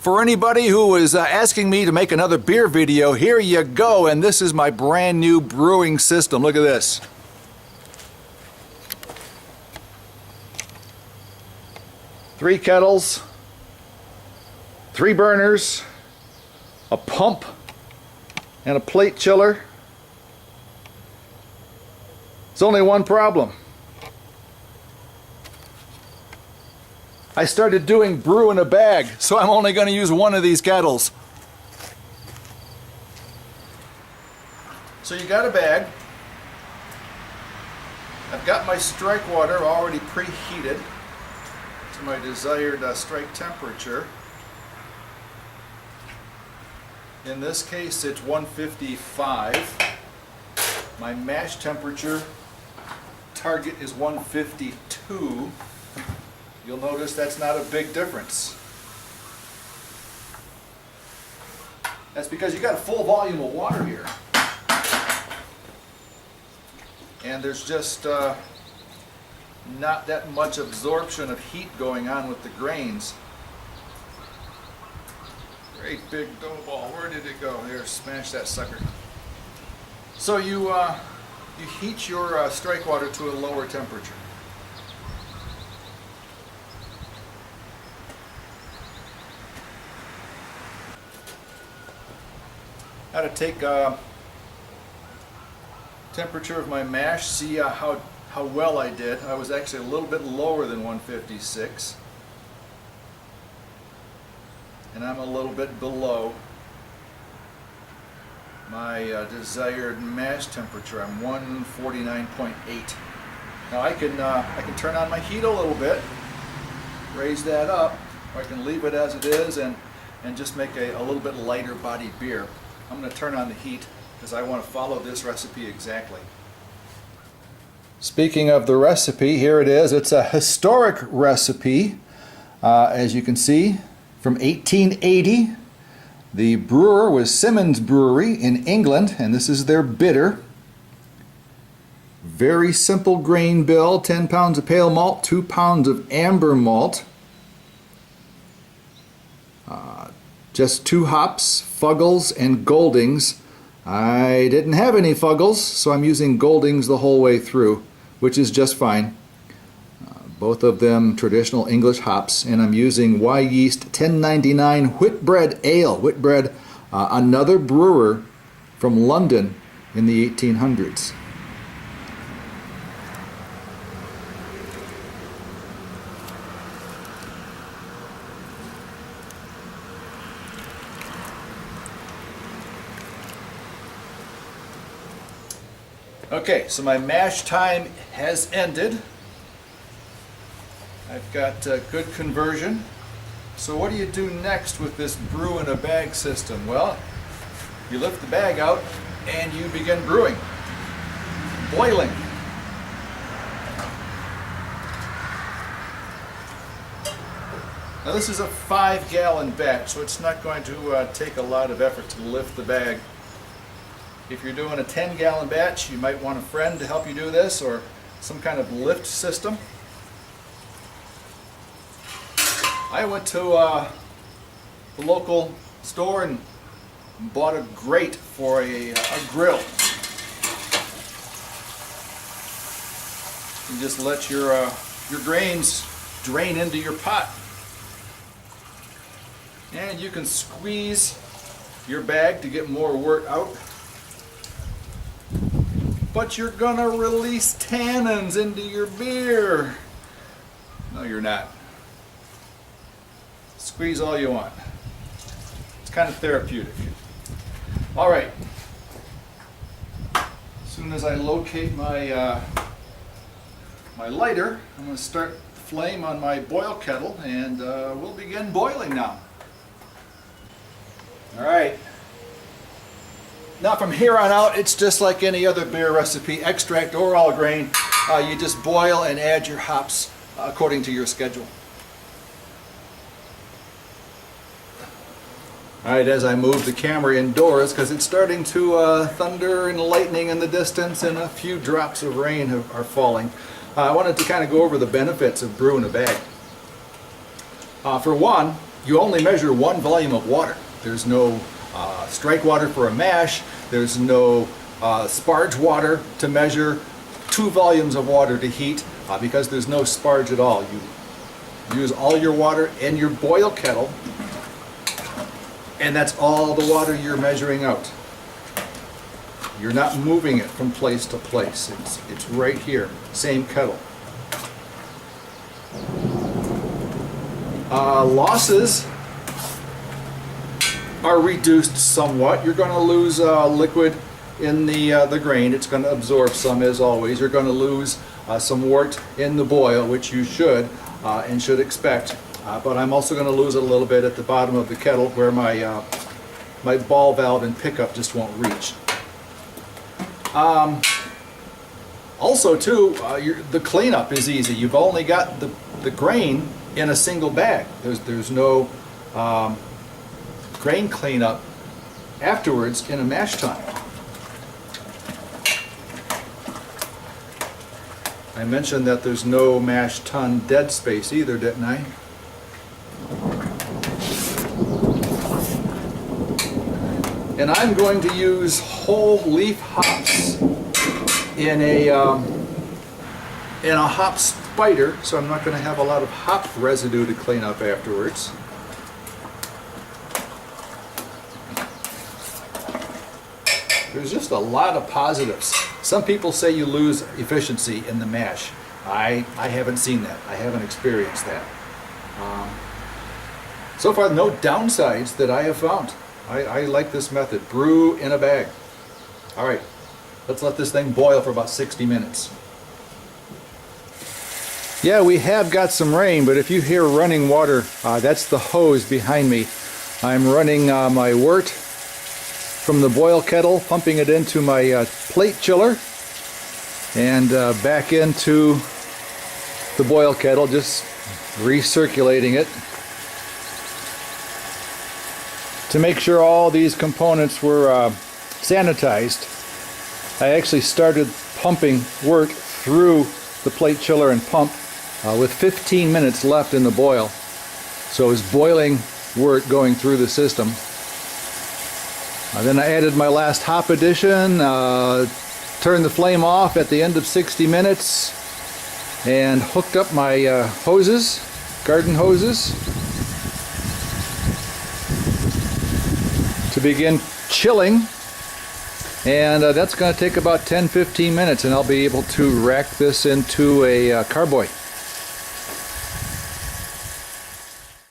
For anybody who was asking me to make another beer video, here you go, and this is my brand new brewing system. Look at this. Three kettles, 3 burners, a pump, and a plate chiller. It's only one problem. I started doing brew in a bag, so I'm only going to use one of these kettles. So you got a bag. I've got my strike water already preheated to my desired strike temperature. In this case it's 155. My mash temperature target is 152. You'll notice that's not a big difference. That's because you got a full volume of water here. And there's just not that much absorption of heat going on with the grains. Great big dough ball. Where did it go? Here, smash that sucker. So you heat your strike water to a lower temperature. How to take temperature of my mash, see how well I did. I was actually a little bit lower than 156. And I'm a little bit below my desired mash temperature. I'm 149.8. Now I can turn on my heat a little bit, raise that up, or I can leave it as it is and just make a little bit lighter body beer. I'm going to turn on the heat because I want to follow this recipe exactly. Speaking of the recipe, here it is. It's a historic recipe, as you can see, from 1880. The brewer was Simonds Brewery in England, and this is their bitter. Very simple grain bill, 10 pounds of pale malt, 2 pounds of amber malt. Just 2 hops, Fuggles and Goldings. I didn't have any Fuggles, so I'm using Goldings the whole way through, which is just fine. Both of them traditional English hops, and I'm using Wyeast 1099 Whitbread Ale. Whitbread, another brewer from London in the 1800s. Okay, so my mash time has ended. I've got good conversion. So what do you do next with this brew in a bag system? Well, you lift the bag out and you begin brewing, boiling. Now this is a 5-gallon batch, so it's not going to take a lot of effort to lift the bag. If you're doing a 10-gallon batch, you might want a friend to help you do this, or some kind of lift system. I went to the local store and bought a grate for a grill. You just let your grains drain into your pot. And you can squeeze your bag to get more wort out. But you're gonna release tannins into your beer. No, you're not. Squeeze all you want. It's kind of therapeutic. All right. As soon as I locate my my lighter, I'm going to start the flame on my boil kettle, and we'll begin boiling now. All right. Now from here on out, it's just like any other beer recipe, extract or all grain. You just boil and add your hops according to your schedule. Alright, as I move the camera indoors, because it's starting to thunder and lightning in the distance, and a few drops of rain are falling, I wanted to kind of go over the benefits of brew in a bag. For one, you only measure one volume of water. There's no strike water for a mash. There's no sparge water to measure. 2 volumes of water to heat because there's no sparge at all. You use all your water in your boil kettle, and that's all the water you're measuring out. You're not moving it from place to place. It's right here, same kettle. Losses are reduced somewhat. You're going to lose liquid in the grain. It's going to absorb some, as always. You're going to lose some wort in the boil, which you should and should expect. But I'm also going to lose a little bit at the bottom of the kettle where my my ball valve and pickup just won't reach. Also, too, the cleanup is easy. You've only got the grain in a single bag. There's no grain cleanup afterwards in a mash tun. I mentioned that there's no mash tun dead space either, didn't I? And I'm going to use whole leaf hops in a hop spider, so I'm not going to have a lot of hop residue to clean up afterwards. There's just a lot of positives. Some people say you lose efficiency in the mash. I haven't seen that. I haven't experienced that. So far, no downsides that I have found. I like this method. Brew in a bag. All right, let's let this thing boil for about 60 minutes. Yeah, we have got some rain, but if you hear running water, that's the hose behind me. I'm running my wort from the boil kettle, pumping it into my plate chiller and back into the boil kettle, just recirculating it to make sure all these components were sanitized. I actually started pumping wort through the plate chiller and pump with 15 minutes left in the boil. So it was boiling wort going through the system. Then I added my last hop addition, turned the flame off at the end of 60 minutes, and hooked up my hoses, garden hoses, to begin chilling. And that's going to take about 10-15 minutes, and I'll be able to rack this into a carboy.